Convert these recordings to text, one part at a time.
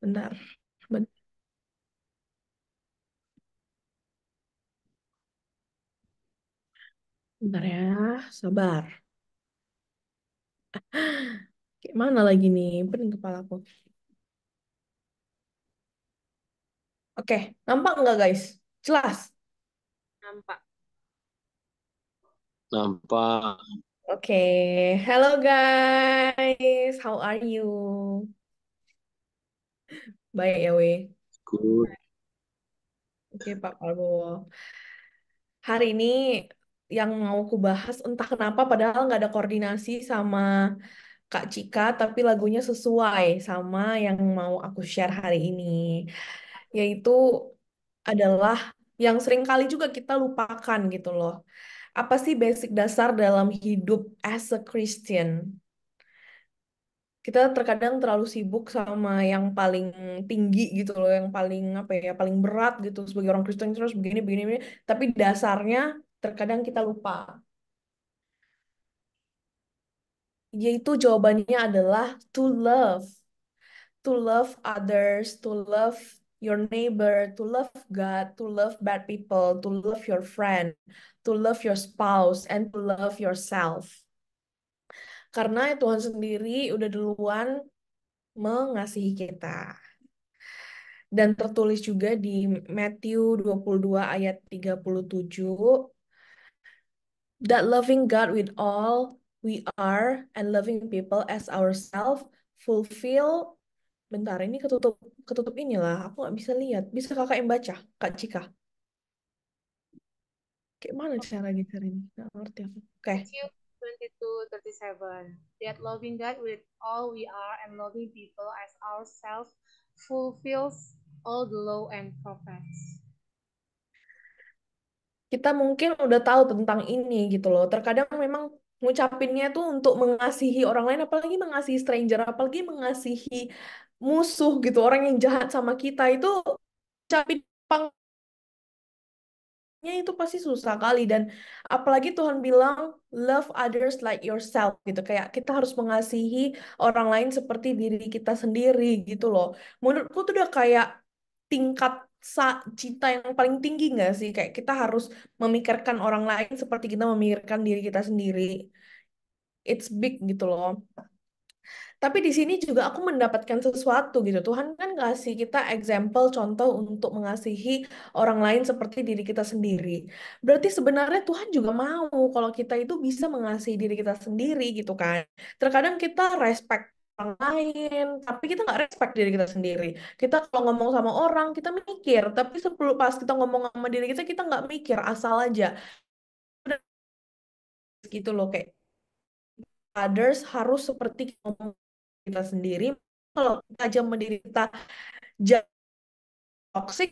Bentar, ben- bentar ya, sabar. Kayak mana lagi nih? Pening kepalaku. Oke, nampak nggak guys? Jelas. Nampak. Nampak. Oke, hello guys, how are you? Baik ya, weh. Good. Oke, Pak Prabowo. Hari ini yang mau ku bahas entah kenapa padahal nggak ada koordinasi sama Kak Cika, tapi lagunya sesuai sama yang mau aku share hari ini. Yaitu adalah yang sering kali juga kita lupakan gitu loh. Apa sih basic dasar dalam hidup as a Christian? Kita terkadang terlalu sibuk sama yang paling tinggi gitu loh, yang paling apa ya, paling berat gitu sebagai orang Kristen terus begini begini, begini. Tapi dasarnya terkadang kita lupa. Yaitu jawabannya adalah to love. To love others, to love your neighbor, to love God, to love bad people, to love your friend, to love your spouse, and to love yourself. Karena Tuhan sendiri udah duluan mengasihi kita. Dan tertulis juga di Matthew 22 ayat 37, that loving God with all we are and loving people as ourselves fulfill. Bentar, ini ketutup ketutup inilah. Aku nggak bisa lihat. Bisa kakak yang baca, Kak Cika. Kayak mana cara ini? Nggak ngerti aku. Oke. Matthew 22:37. That loving God with all we are and loving people as ourselves fulfills all the law and prophets. Kita mungkin udah tahu tentang ini gitu loh. Terkadang memang ngucapinnya tuh untuk mengasihi orang lain, apalagi mengasihi stranger, apalagi mengasihi musuh gitu, orang yang jahat sama kita itu ucapin itu pasti susah kali. Dan apalagi Tuhan bilang love others like yourself gitu, kayak kita harus mengasihi orang lain seperti diri kita sendiri gitu loh. Menurutku tuh udah kayak tingkat cinta yang paling tinggi nggak sih, kayak kita harus memikirkan orang lain seperti kita memikirkan diri kita sendiri. It's big gitu loh. Tapi di sini juga aku mendapatkan sesuatu gitu. Tuhan kan kasih kita example, contoh untuk mengasihi orang lain seperti diri kita sendiri. Berarti sebenarnya Tuhan juga mau kalau kita itu bisa mengasihi diri kita sendiri gitu kan. Terkadang kita respect orang lain, tapi kita nggak respect diri kita sendiri. Kita kalau ngomong sama orang, kita mikir. Tapi sebelum pas kita ngomong sama diri kita nggak mikir, asal aja. Udah gitu loh, kayak others harus seperti ngomong kita sendiri. Kalau kita aja mendiri kita jadi toxic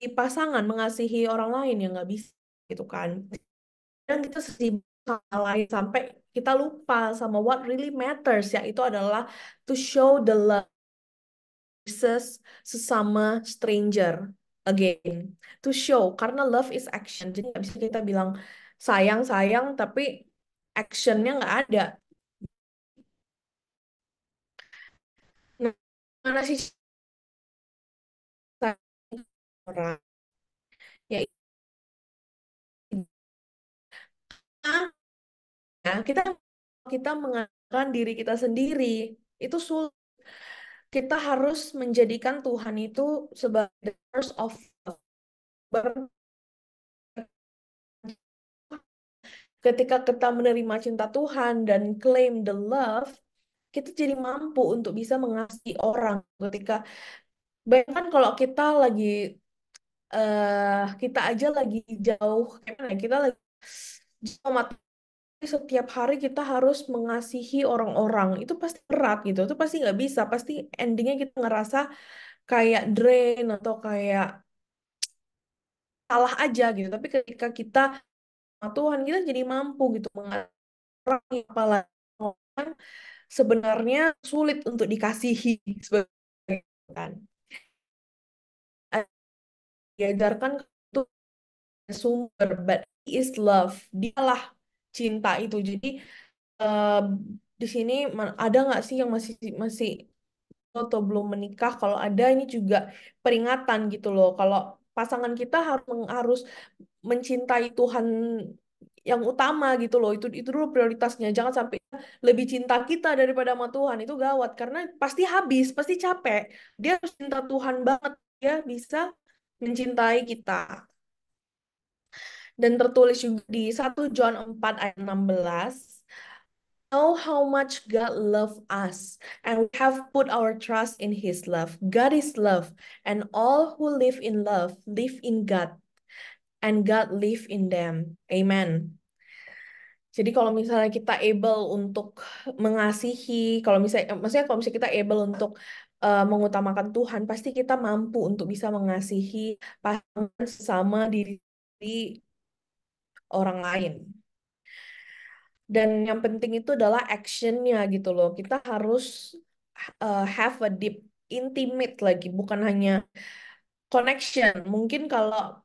di pasangan mengasihi orang lain yang nggak bisa gitu kan. Dan kita sibuk sama lain sampai kita lupa sama what really matters, yaitu adalah to show the love versus sesama stranger again. To show, karena love is action. Jadi nggak bisa kita bilang sayang sayang tapi actionnya nggak ada. Nah, mana sih orang ya, ya kita kita mengatakan diri kita sendiri itu sulit. Kita harus menjadikan Tuhan itu sebagai the source of love. Ketika kita menerima cinta Tuhan dan claim the love, kita jadi mampu untuk bisa mengasihi orang. Ketika bayangkan kalau kita lagi kita aja lagi jauh, kayak mana ya, kita lagi jauh sama Tuhan, setiap hari kita harus mengasihi orang-orang. Itu pasti berat gitu. Itu pasti nggak bisa. Pasti endingnya kita ngerasa kayak drain atau kayak salah aja gitu. Tapi ketika kita sama Tuhan, kita jadi mampu gitu mengarahkan apalagi orang sebenarnya sulit untuk dikasihi sebagai kan. Diajarkan itu sumber, but he is love. Dialah cinta itu. Jadi eh, di sini ada nggak sih yang masih masih atau belum menikah, kalau ada ini juga peringatan gitu loh. Kalau pasangan kita harus mencintai Tuhan yang utama gitu loh. Itu dulu prioritasnya. Jangan sampai lebih cinta kita daripada sama Tuhan. Itu gawat karena pasti habis, pasti capek. Dia harus cinta Tuhan banget, dia bisa mencintai kita. Dan tertulis juga di 1 John 4 ayat 16, know how much God loved us, and we have put our trust in His love. God is love, and all who live in love live in God, and God live in them. Amen. Jadi kalau misalnya kita able untuk mengasihi, kalau misalnya, maksudnya kalau misalnya kita able untuk mengutamakan Tuhan, pasti kita mampu untuk bisa mengasihi pasangan sesama diri orang lain. Dan yang penting itu adalah actionnya gitu loh. Kita harus have a deep, intimate lagi, bukan hanya connection. Mungkin kalau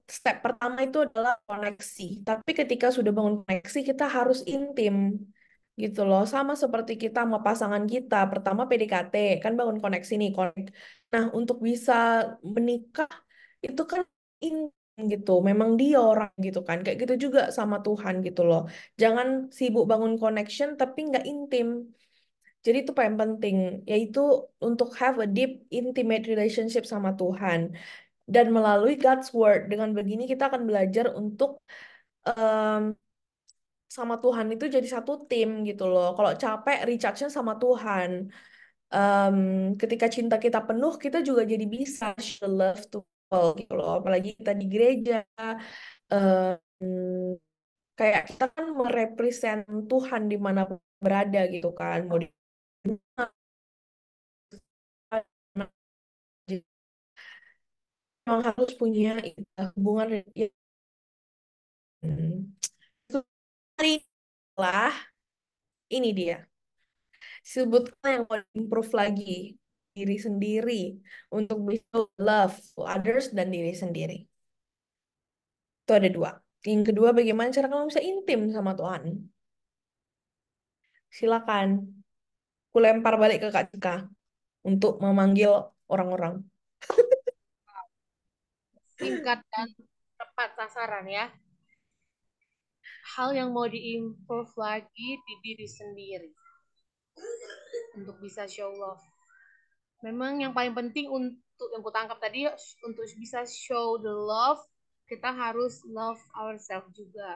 step pertama itu adalah koneksi. Tapi ketika sudah bangun koneksi, kita harus intim gitu loh. Sama seperti kita sama pasangan kita. Pertama PDKT, kan bangun koneksi nih. Nah, untuk bisa menikah, itu kan intim gitu. Memang dia orang gitu kan. Kayak gitu juga sama Tuhan gitu loh. Jangan sibuk bangun connection, tapi nggak intim. Jadi itu paling penting, yaitu untuk have a deep, intimate relationship sama Tuhan. Dan melalui God's Word, dengan begini kita akan belajar untuk em, sama Tuhan itu jadi satu tim gitu loh. Kalau capek, recharge-nya sama Tuhan. Em, Ketika cinta kita penuh, kita juga jadi bisa show love to people gitu loh. Apalagi kita di gereja, em, kayak kita kan merepresent Tuhan di mana berada gitu kan. Mau di mana, jadi memang harus punya hubungan yang lah, ini dia. Sebutkan yang mau improve lagi diri sendiri untuk bisa love to others dan diri sendiri. Itu ada dua. Yang kedua, bagaimana cara kamu bisa intim sama Tuhan? Silakan. Aku lempar balik ke Kak Cika untuk memanggil orang-orang. Singkat dan tepat sasaran ya. Hal yang mau diimprove lagi di diri sendiri untuk bisa show love. Memang yang paling penting untuk yang kutangkap tadi, untuk bisa show the love, kita harus love ourselves juga,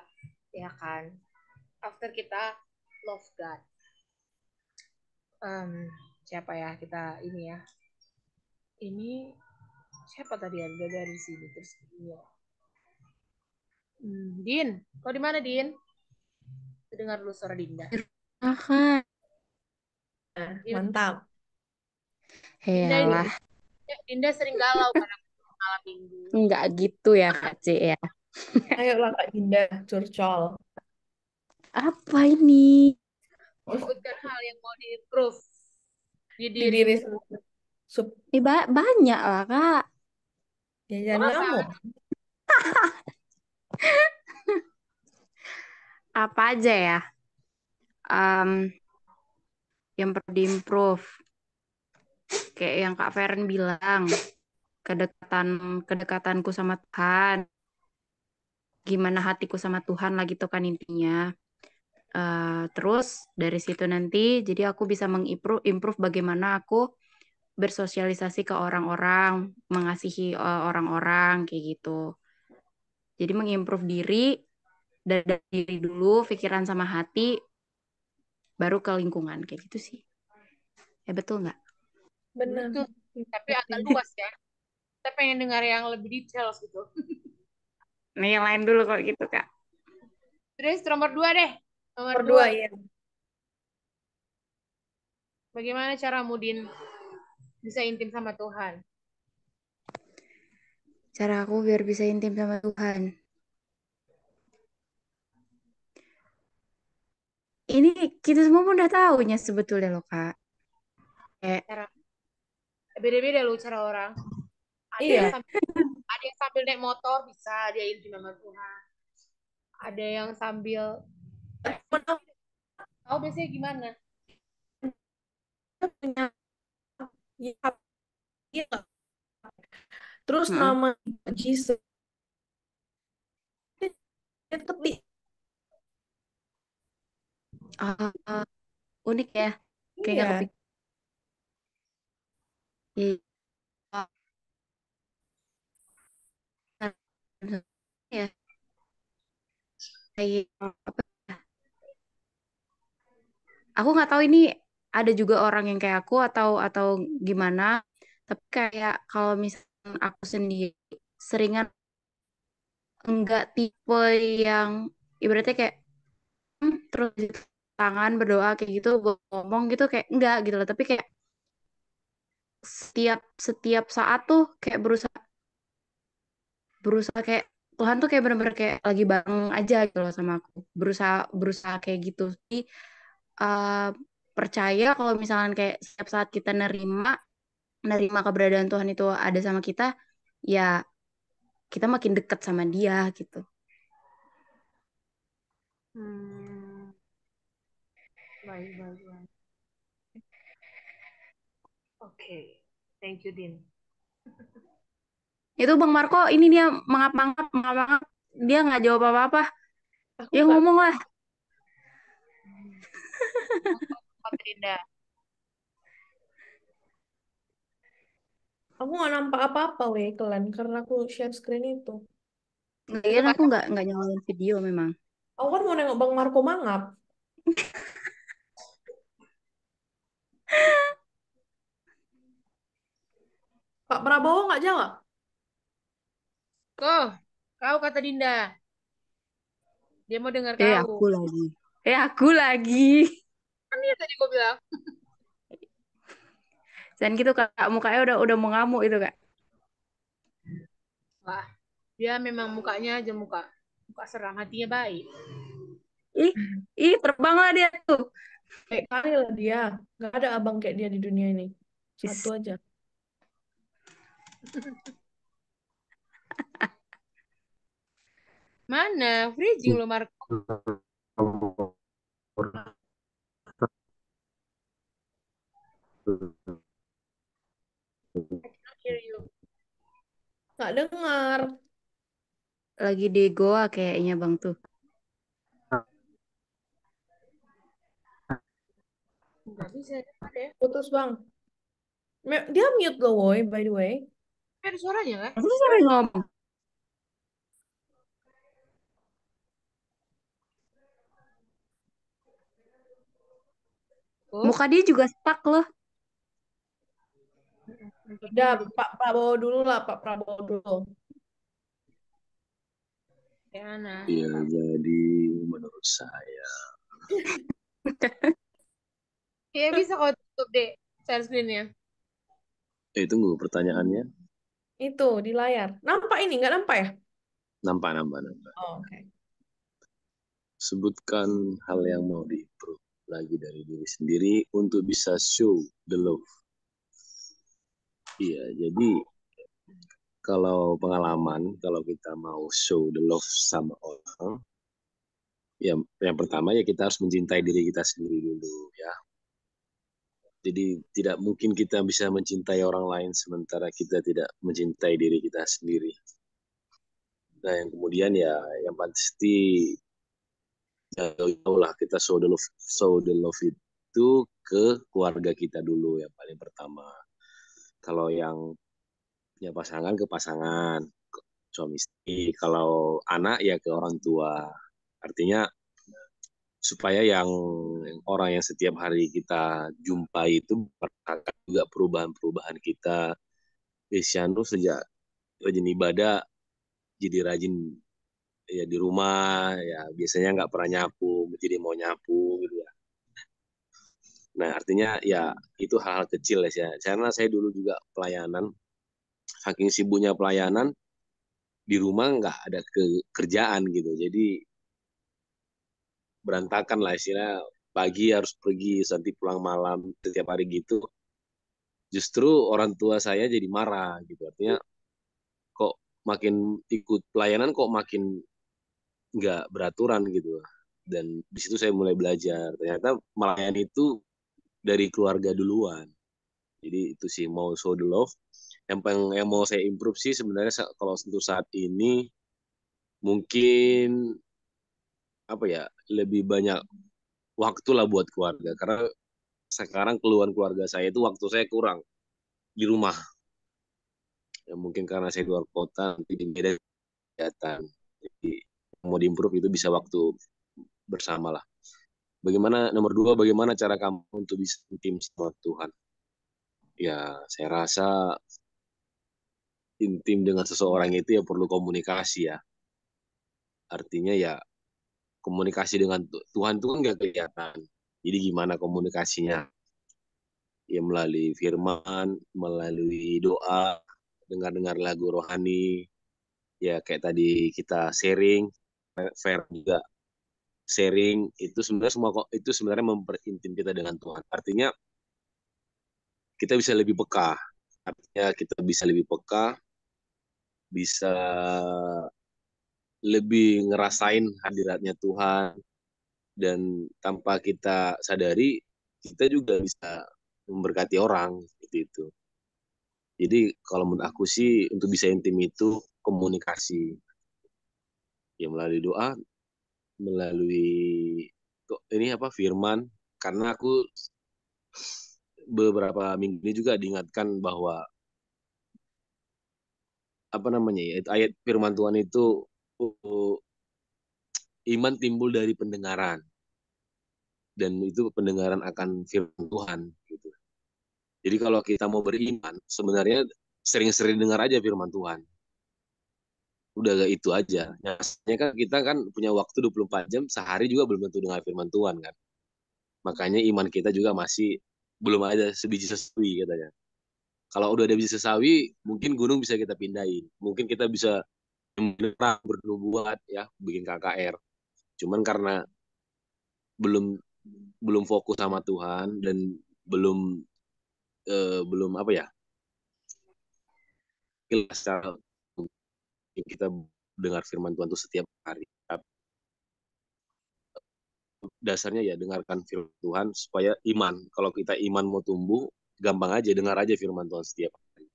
ya kan? After kita love God. Um, Siapa ya kita ini ya? Ini siapa tadi ya dari sini terus ini ya. Din, kau di mana Din? Dengar dulu suara Dinda. Aha, Nah, Din- mantap. Dinda ini, helah, Dinda sering galau pada malam minggu. nggak gitu ya Kak C ya. Ayolah Kak Dinda, curcol. Apa ini? Sebutkan hal yang mau diimprove di Di diri dirimu. sendiri. Sup, Banyak lah Kak. ya Oh, jangan apa? ngamuk. Apa aja ya? Em, yang perlu diimprove. Kayak yang Kak Feren bilang, kedekatan kedekatanku sama Tuhan. Gimana hatiku sama Tuhan lah gitu kan intinya. Terus dari situ nanti, jadi aku bisa mengimprove improve bagaimana aku bersosialisasi ke orang-orang, mengasihi orang-orang kayak gitu. Jadi mengimprove diri dari diri dulu, pikiran sama hati, baru ke lingkungan kayak gitu sih. Ya betul nggak? Benar. Betul. Tapi agak luas ya. Kita pengen dengar yang lebih detail gitu. Nah yang lain dulu kalau gitu Kak. Terus nomor 2 deh. Nomor Nomor 2. dua ya. Bagaimana cara Mudin bisa intim sama Tuhan? Cara aku biar bisa intim sama Tuhan. Ini kita semua pun udah tahunya sebetulnya loh Kak. Kayak, Cara beda-beda loh cara orang. Iya. Ada yang sambil naik motor bisa dia intim sama Tuhan. Ada yang sambil tahu biasanya gimana? punya ya, iya. Terus Heeh. nama Jesus tapi Ah, unik ya. Kayak nggak iya, kepikiran. Iya. Ya, kayak apa? Aku nggak tahu ini ada juga orang yang kayak aku atau gimana. Tapi kayak kalau misalnya aku sendiri seringan enggak tipe yang ibaratnya kayak terus di tangan berdoa kayak gitu ngomong gitu kayak enggak gitu loh. Tapi kayak setiap setiap saat tuh kayak berusaha berusaha kayak Tuhan tuh kayak bener-bener kayak lagi bareng aja gitu loh sama aku. Berusaha berusaha kayak gitu. Jadi eh, percaya kalau misalkan kayak setiap saat kita nerima keberadaan Tuhan itu ada sama kita, ya kita makin dekat sama Dia gitu. Hmm, baik, baik, baik. Oke, thank you, Din. Itu Bang Marco ini dia mangap-mangap dia nggak jawab apa-apa. aku Ya nggak, ngomong lah. Kak Rinda. aku nggak nampak apa-apa weh kalian karena aku share screen itu. Itu Lagian aku karena nggak nyalain video memang. Aku kan mau nengok Bang Marco mangap. Pak Prabowo nggak jawab. kau kata Dinda, dia mau dengar Aku kau. lagi. Aku lagi. Kan dia tadi gue bilang, Dan gitu kak mukanya udah mau ngamuk itu kak. wah, dia memang mukanya aja muka muka seram, hatinya baik. Ih, terbanglah dia tuh. Baik kali lah dia. Nggak ada abang kayak dia di dunia ini. Satu Is, aja. Mana? Freezing lo, Marco. I cannot hear you. Nggak dengar. lagi di Goa kayaknya bang tuh. Nggak bisa dengar ya. Putus bang. Dia mute loh, woy, by the way. Ada suaranya kan? Terus siapa yang ngomong? Oh, Muka dia juga stuck loh. Udah, Pak Prabowo dulu lah, Pak Prabowo dulu. kayak mana? Ya, jadi menurut saya Kayak bisa kau tutup deh share screen-nya. tunggu pertanyaannya. Itu, di layar. Nampak ini? Nggak nampak ya? Nampak. Oh, oke. Sebutkan hal yang mau diimprove lagi dari diri sendiri untuk bisa show the love. Iya, jadi kalau pengalaman, kalau kita mau show the love sama orang, ya yang pertama ya kita harus mencintai diri kita sendiri dulu ya. Jadi tidak mungkin kita bisa mencintai orang lain sementara kita tidak mencintai diri kita sendiri. Nah, yang kemudian ya yang pasti jauh-jauh lah kita show the love itu ke keluarga kita dulu yang paling pertama. Kalau yang ya pasangan ke pasangan, suami istri. Kalau anak ya ke orang tua. Artinya supaya yang orang yang setiap hari kita jumpai itu merasakan juga perubahan-perubahan kita. Isyanu sejak rajin ibadah jadi rajin ya di rumah ya biasanya nggak pernah nyapu jadi mau nyapu gitu ya. Nah artinya ya itu hal-hal kecil ya karena saya dulu juga pelayanan saking sibuknya pelayanan di rumah nggak ada kerjaan gitu jadi berantakan lah istilah pagi harus pergi nanti pulang malam setiap hari gitu justru orang tua saya jadi marah gitu artinya kok makin ikut pelayanan kok makin nggak beraturan gitu dan di situ saya mulai belajar ternyata melayani itu dari keluarga duluan. Jadi itu sih mau show the love. Yang mau saya improve sih sebenarnya kalau untuk saat ini mungkin apa ya, lebih banyak waktu lah buat keluarga, karena sekarang keluhan keluarga saya itu waktu saya kurang di rumah. Ya mungkin karena saya luar kota, nanti di beda kegiatan. Jadi mau diimprove itu bisa waktu bersama lah. Bagaimana nomor dua, bagaimana cara kamu untuk bisa intim sama Tuhan? Ya saya rasa intim dengan seseorang itu ya perlu komunikasi ya. Artinya ya komunikasi dengan Tuhan itu kan nggak kelihatan. Jadi gimana komunikasinya? Ya melalui firman, melalui doa, dengar-dengar lagu rohani, ya kayak tadi kita sharing, fair juga sharing, itu sebenarnya semua itu sebenarnya memperintim kita dengan Tuhan. Artinya kita bisa lebih peka. Artinya kita bisa lebih peka, bisa lebih ngerasain hadiratnya Tuhan, dan tanpa kita sadari kita juga bisa memberkati orang itu. Jadi kalau menurut aku sih untuk bisa intim itu komunikasi, ya melalui doa, melalui ini apa firman. Karena aku beberapa minggu ini juga diingatkan bahwa apa namanya ya, ayat firman Tuhan itu iman timbul dari pendengaran, dan itu pendengaran akan firman Tuhan gitu. Jadi kalau kita mau beriman sebenarnya sering-sering dengar aja firman Tuhan. Udah gak itu aja. Biasanya kan kita kan punya waktu 24 jam, sehari juga belum tentu dengar firman Tuhan kan. Makanya iman kita juga masih belum ada sebiji sesawi katanya. Kalau udah ada biji sesawi, mungkin gunung bisa kita pindahin. Mungkin kita bisa bernubuat ya, bikin KKR. Cuman karena belum belum fokus sama Tuhan, dan belum belum apa ya, secara kita dengar firman Tuhan itu setiap hari. Dasarnya ya dengarkan firman Tuhan supaya iman. Kalau kita iman mau tumbuh, gampang aja dengar aja firman Tuhan setiap hari.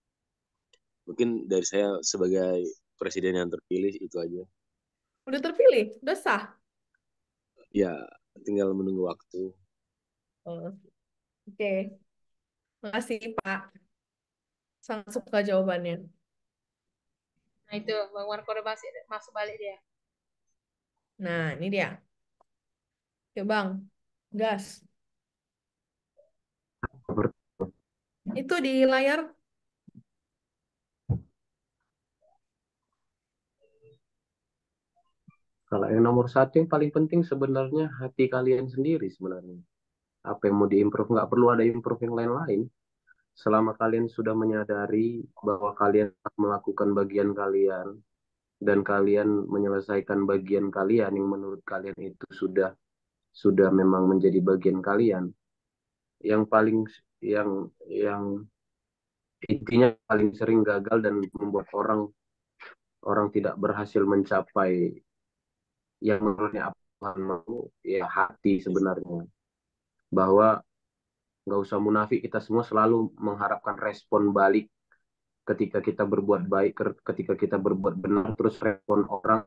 Mungkin dari saya sebagai presiden yang terpilih itu aja. Udah terpilih? Udah sah? Ya tinggal menunggu waktu. Oh, oke. Makasih, Pak. Sangat suka jawabannya. Nah itu Bang Marco udah masuk balik dia. Nah, ini dia. Yuk, Bang. Gas. Itu di layar. Kalau yang nomor satu yang paling penting sebenarnya hati kalian sendiri sebenarnya. Apa yang mau diimprove, nggak perlu ada improve yang lain-lain. Selama kalian sudah menyadari bahwa kalian melakukan bagian kalian dan kalian menyelesaikan bagian kalian yang menurut kalian itu sudah memang menjadi bagian kalian. Yang paling yang intinya paling sering gagal dan membuat orang orang tidak berhasil mencapai yang menurutnya apa Tuhan mau, ya hati sebenarnya. Bahwa nggak usah munafik, kita semua selalu mengharapkan respon balik ketika kita berbuat baik, ketika kita berbuat benar, terus respon orang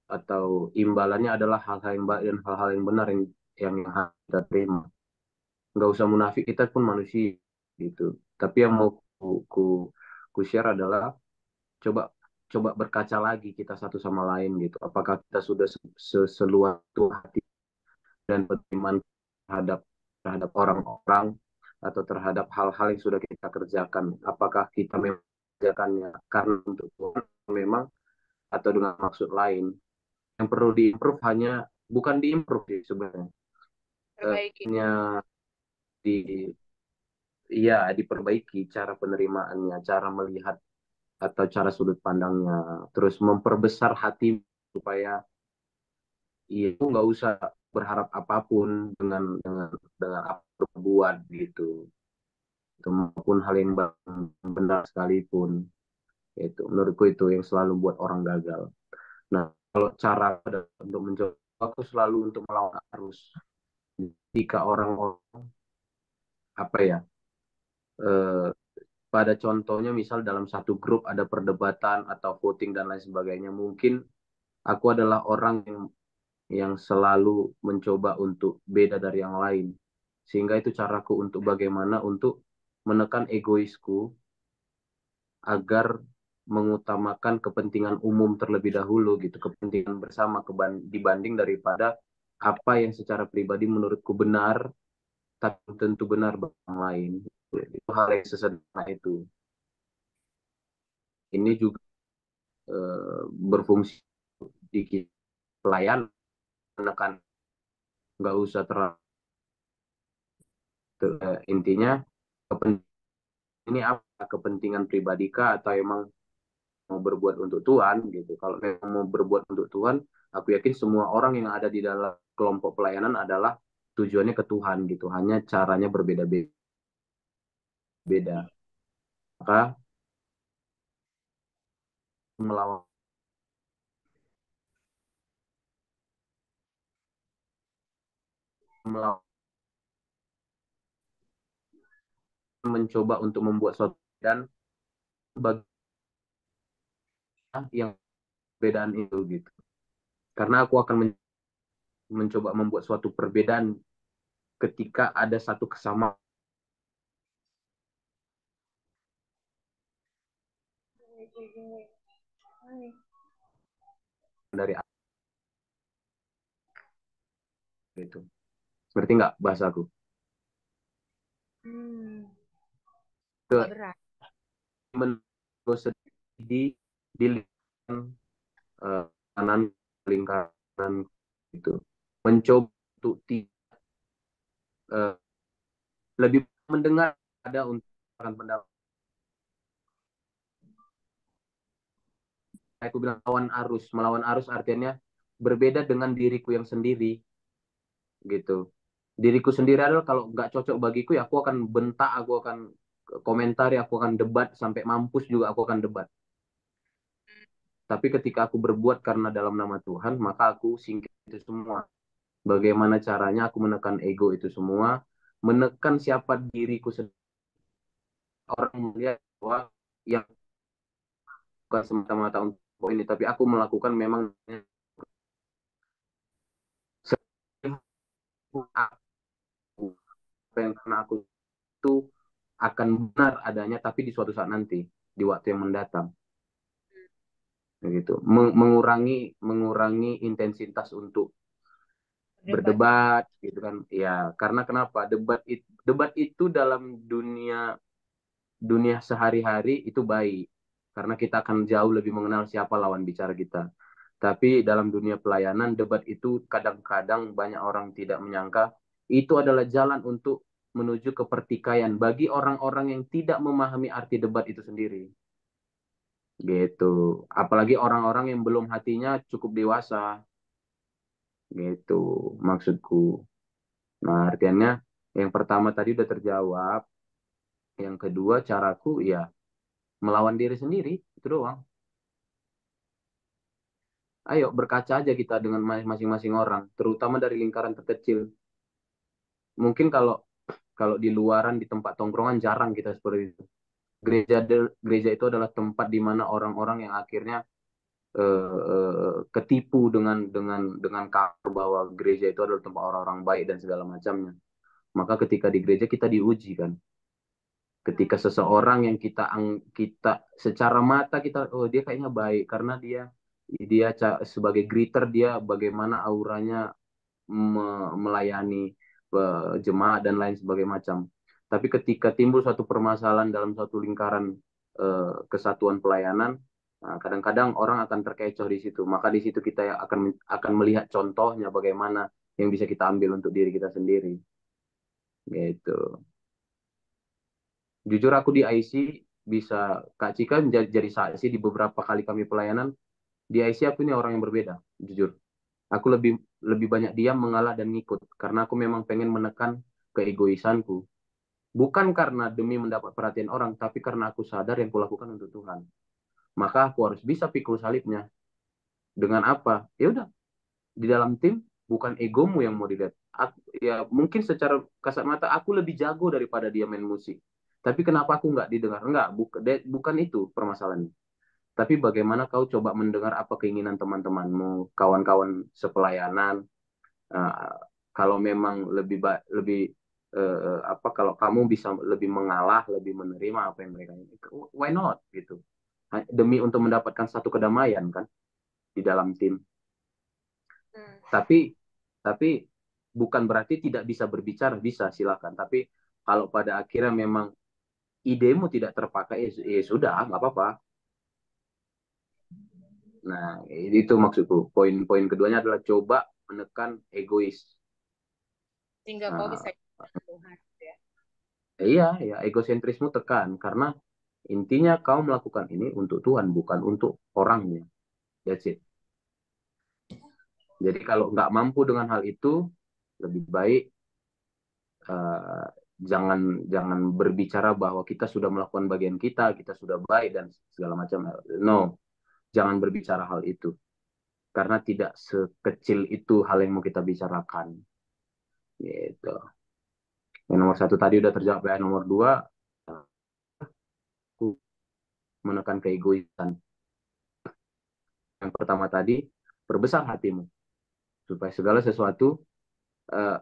atau imbalannya adalah hal-hal yang baik dan hal-hal yang benar yang harus kita terima. Nggak usah munafik, kita pun manusia gitu. Tapi yang mau ku share adalah coba coba berkaca lagi kita satu sama lain gitu. Apakah kita sudah seluas itu hati dan beriman terhadap terhadap orang-orang atau terhadap hal-hal yang sudah kita kerjakan. Apakah kita mengerjakannya karena untuk Tuhan memang atau dengan maksud lain. Yang perlu diimprove bukan diimprove sih sebenarnya. Perbaiki. Hanya di ya diperbaiki cara penerimaannya, cara melihat atau cara sudut pandangnya, terus memperbesar hati supaya itu nggak usah berharap apapun dengan apa yang berbuat gitu. Itu maupun hal yang benar sekalipun, itu menurutku itu yang selalu buat orang gagal. Nah, kalau cara untuk mencoba, aku selalu untuk melawan arus. Jika orang apa ya, eh, pada contohnya misal dalam satu grup ada perdebatan atau voting dan lain sebagainya, mungkin aku adalah orang yang selalu mencoba untuk beda dari yang lain, sehingga itu caraku untuk bagaimana untuk menekan egoisku agar mengutamakan kepentingan umum terlebih dahulu gitu, kepentingan bersama dibanding daripada apa yang secara pribadi menurutku benar tapi tentu benar bagi orang lain. Itu hal yang sesederhana itu. Ini juga berfungsi di pelayan, menekan, nggak usah terlalu intinya ini apa kepentingan pribadi kah atau emang mau berbuat untuk Tuhan gitu. Kalau memang mau berbuat untuk Tuhan, aku yakin semua orang yang ada di dalam kelompok pelayanan adalah tujuannya ke Tuhan gitu. Hanya caranya berbeda-beda. Maka melawan melawan mencoba untuk membuat suatu dan bagi yang perbedaan itu gitu. Karena aku akan mencoba membuat suatu perbedaan ketika ada satu kesamaan dari itu. Ngerti nggak bahasaku? Agak berat. Di lingkaran kanan lingkaran itu mencoba untuk lebih mendengar ada untuk pendapat. Aku bilang melawan arus artinya berbeda dengan diriku yang sendiri gitu. Diriku sendiri adalah kalau nggak cocok bagiku ya aku akan bentak, aku akan komentari, aku akan debat sampai mampus juga aku akan debat. Tapi ketika aku berbuat karena dalam nama Tuhan, maka aku singkir itu semua. Bagaimana caranya aku menekan ego itu semua, menekan siapa diriku sendiri. Orang melihat bahwa yang bukan semata-mata untuk ini, tapi aku melakukan memang aku, apa yang karena aku itu akan benar adanya, tapi di suatu saat nanti, di waktu yang mendatang. Begitu. Mengurangi intensitas untuk berdebat gitu kan ya, karena kenapa debat itu dalam dunia sehari-hari itu baik karena kita akan jauh lebih mengenal siapa lawan bicara kita, tapi dalam dunia pelayanan debat itu kadang-kadang banyak orang tidak menyangka itu adalah jalan untuk menuju ke pertikaian bagi orang-orang yang tidak memahami arti debat itu sendiri gitu, apalagi orang-orang yang belum hatinya cukup dewasa gitu maksudku. Nah, artinya yang pertama tadi udah terjawab. Yang kedua, caraku ya melawan diri sendiri, itu doang. Ayo berkaca aja kita dengan masing-masing orang, terutama dari lingkaran terkecil. Mungkin kalau kalau di luaran di tempat tongkrongan jarang kita seperti itu. Gereja itu adalah tempat di mana orang-orang yang akhirnya ketipu dengan kabar bahwa gereja itu adalah tempat orang-orang baik dan segala macamnya. Maka ketika di gereja kita diuji kan, ketika seseorang yang kita secara mata kita oh dia kayaknya baik karena dia sebagai greeter dia bagaimana auranya melayani jemaat dan lain sebagainya macam. Tapi ketika timbul suatu permasalahan dalam suatu lingkaran kesatuan pelayanan, nah, kadang-kadang orang akan terkecoh di situ. Maka di situ kita akan melihat contohnya bagaimana yang bisa kita ambil untuk diri kita sendiri. Gitu. Jujur aku di IC bisa Kak Cika jadi saksi di beberapa kali kami pelayanan di IC aku ini orang yang berbeda, jujur. Aku lebih lebih banyak diam, mengalah dan ngikut karena aku memang pengen menekan keegoisanku. Bukan karena demi mendapat perhatian orang, tapi karena aku sadar yang kulakukan untuk Tuhan. Maka aku harus bisa pikul salibnya. Dengan apa? Ya udah, di dalam tim bukan egomu yang mau dilihat, Ya mungkin secara kasat mata aku lebih jago daripada dia main musik. Tapi kenapa aku nggak didengar? Enggak, bukan itu permasalahannya. Tapi bagaimana kau coba mendengar apa keinginan teman-temanmu, kawan-kawan sepelayanan. Eh, Kalau memang lebih apa, kalau kamu bisa lebih mengalah, lebih menerima apa yang mereka inginkan, why not gitu. Demi untuk mendapatkan satu kedamaian kan di dalam tim. Hmm. Tapi bukan berarti tidak bisa berbicara, bisa silakan. Tapi kalau pada akhirnya memang idemu tidak terpakai, ya sudah, nggak apa-apa. Nah, itu maksudku. Poin-poin keduanya adalah coba menekan egois. Sehingga kau bisa Nah, Tuhan ya. iya, ya egosentrismu tekan karena intinya kau melakukan ini untuk Tuhan, bukan untuk orangnya. That's it. Jadi kalau nggak mampu dengan hal itu, lebih baik uh, jangan jangan berbicara bahwa kita sudah melakukan bagian kita sudah baik dan segala macam. No, jangan berbicara hal itu karena tidak sekecil itu hal yang mau kita bicarakan. Gitu. Yang nomor satu tadi udah terjawab ya. Nomor dua, aku menekan keegoisan. Yang pertama tadi, perbesar hatimu supaya segala sesuatu. Uh,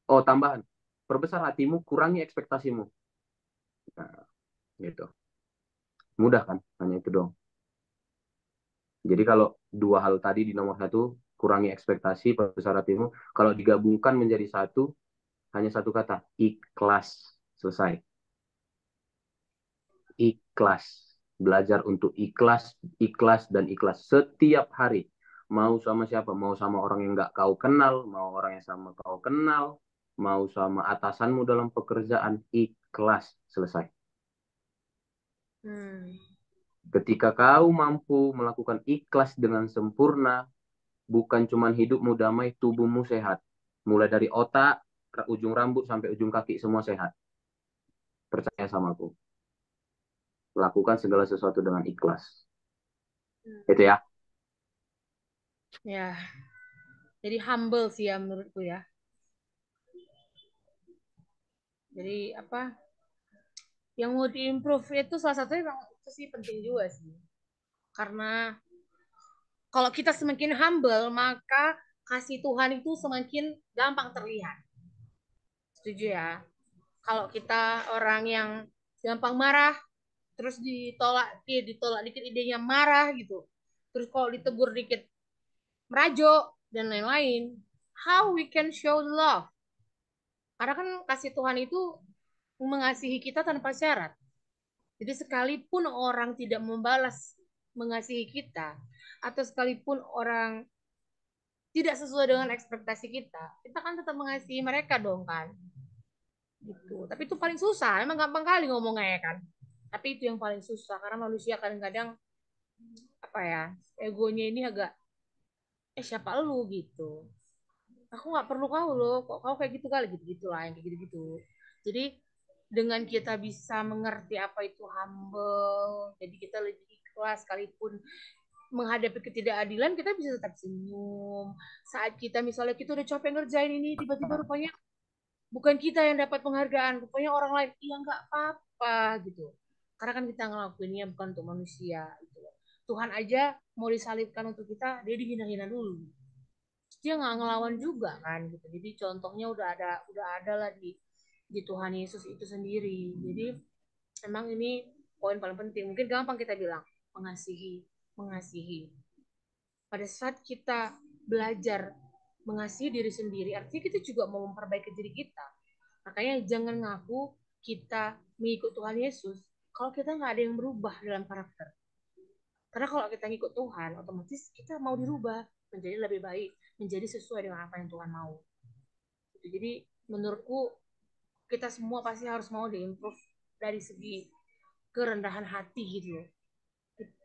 oh, tambahan, perbesar hatimu, kurangi ekspektasimu. Nah, gitu. Mudah kan? Hanya itu dong. Jadi kalau dua hal tadi di nomor satu, kurangi ekspektasi, perbesar hatimu. Kalau digabungkan menjadi satu, hanya satu kata, ikhlas. Selesai. Ikhlas. Belajar untuk ikhlas, ikhlas, dan ikhlas setiap hari. Mau sama siapa? Mau sama orang yang nggak kau kenal, mau orang yang sama kau kenal, mau sama atasanmu dalam pekerjaan, ikhlas. Selesai. Hmm. Ketika kau mampu melakukan ikhlas dengan sempurna, bukan cuma hidupmu damai, tubuhmu sehat. Mulai dari otak, ujung rambut, sampai ujung kaki, semua sehat. Percaya sama aku. Lakukan segala sesuatu dengan ikhlas. Itu ya. Ya, jadi humble sih ya menurutku ya. Jadi apa? Yang mau diimprove itu salah satunya memang itu sih penting juga sih. Karena kalau kita semakin humble, maka kasih Tuhan itu semakin gampang terlihat. Setuju ya? Kalau kita orang yang gampang marah, terus ditolak dikit idenya marah gitu. Terus kalau ditegur dikit merajuk dan lain-lain. How we can show love? Karena kan kasih Tuhan itu mengasihi kita tanpa syarat. Jadi sekalipun orang tidak membalas mengasihi kita, atau sekalipun orang tidak sesuai dengan ekspektasi kita kan tetap mengasihi mereka dong kan. Gitu. Tapi itu paling susah, emang gampang kali ngomongnya ya kan. Tapi itu yang paling susah karena manusia kadang-kadang apa ya, egonya ini agak siapa lu gitu. Aku nggak perlu kau loh, kok kau kayak gitu kali gitu gitulah yang kayak gitu gitu. Jadi dengan kita bisa mengerti apa itu humble, jadi kita lebih ikhlas sekalipun menghadapi ketidakadilan kita bisa tetap senyum. Saat kita misalnya kita udah capek ngerjain ini, tiba-tiba rupanya bukan kita yang dapat penghargaan, rupanya orang lain, iya nggak apa-apa gitu. Karena kan kita ngelakuinnya bukan untuk manusia gitu. Tuhan aja mau disalibkan untuk kita, dia dihina-hina dulu. Dia nggak ngelawan juga kan gitu. Jadi contohnya udah ada lah di Tuhan Yesus itu sendiri. Jadi emang ini poin paling penting. Mungkin gampang kita bilang mengasihi, mengasihi. Pada saat kita belajar mengasihi diri sendiri, artinya kita juga mau memperbaiki diri kita. Makanya jangan ngaku kita mengikut Tuhan Yesus kalau kita nggak ada yang berubah dalam karakter. Karena kalau kita ngikut Tuhan, otomatis kita mau dirubah menjadi lebih baik, menjadi sesuai dengan apa yang Tuhan mau. Jadi menurutku kita semua pasti harus mau diimprove dari segi kerendahan hati gitu.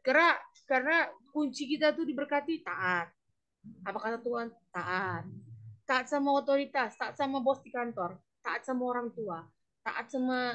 Karena kunci kita tuh diberkati taat. Apa kata Tuhan? Taat. Taat sama otoritas, taat sama bos di kantor, taat sama orang tua, taat sama